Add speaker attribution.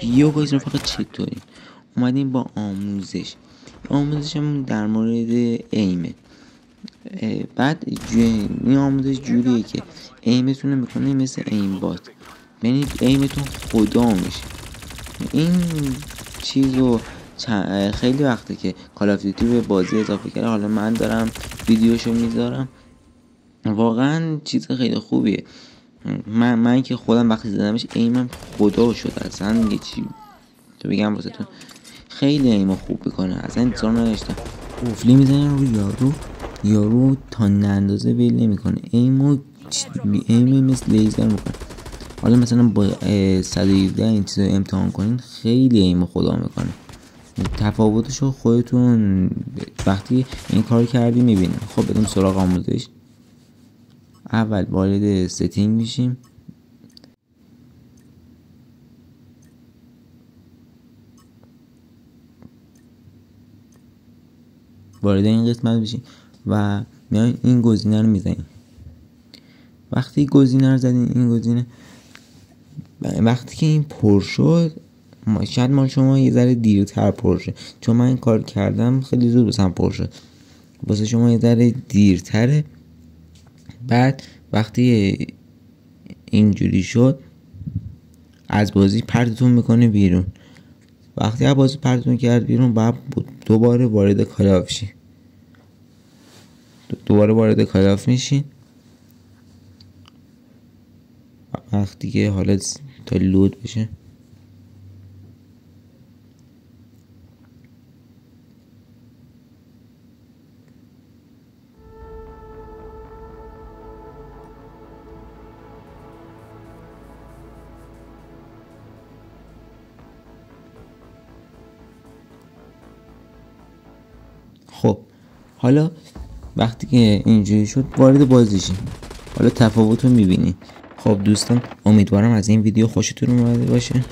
Speaker 1: ویدیو گایز رفقا چطوری؟ اومدیم با آموزش هم در مورد ایمه. بعد این آموزش جوریه که ایمتون میکنه مثل ایم بات، یعنی ایمتون خدا میشه. این چیزو خیلی وقته که کال آف دیوتی به بازی اضافه کرده، حالا من دارم ویدیوشو میذارم. واقعا چیز خیلی خوبیه. من که خودم وقتی زدمش ایمم خدا شد، اصلا یه چی تو بگم واسه تو، خیلی ایمو خوب میکنه، اصلا انتظار نداشتم. قفلی میزنه رو یارو تا اندازه ویل نمیکنه، ایمو مثل لیزر میکنه. حالا مثلا با 117 این چیزو امتحان کنین، خیلی ایمو خدا میکنه. تفاوتشو خودتون وقتی این کار کردی میبینه. خب بریم سراغ آموزش. اول وارد ستینگ میشیم، وارد این قسمت میشیم و میایم این گزینه رو میزنیم. وقتی گزینه رو زدین، این گزینه وقتی که این پر شد، شاید مال شما یه ذره دیرتر پر شد، چون من این کار کردم خیلی زود بسم پر شد، واسه شما یه ذره دیرتره. بعد وقتی اینجوری شد از بازی پرتتون میکنه بیرون. وقتی از بازی پرتتون کرد بیرون، بعد دوباره وارد کال آف شین، دوباره وارد کال آف میشین. وقتی که حالا تا لود بشه، خب حالا وقتی که اینجوری شد وارد بازی شیم. حالا تفاوت رو میبینی. خب دوستان، امیدوارم از این ویدیو خوشتون اومده باشه.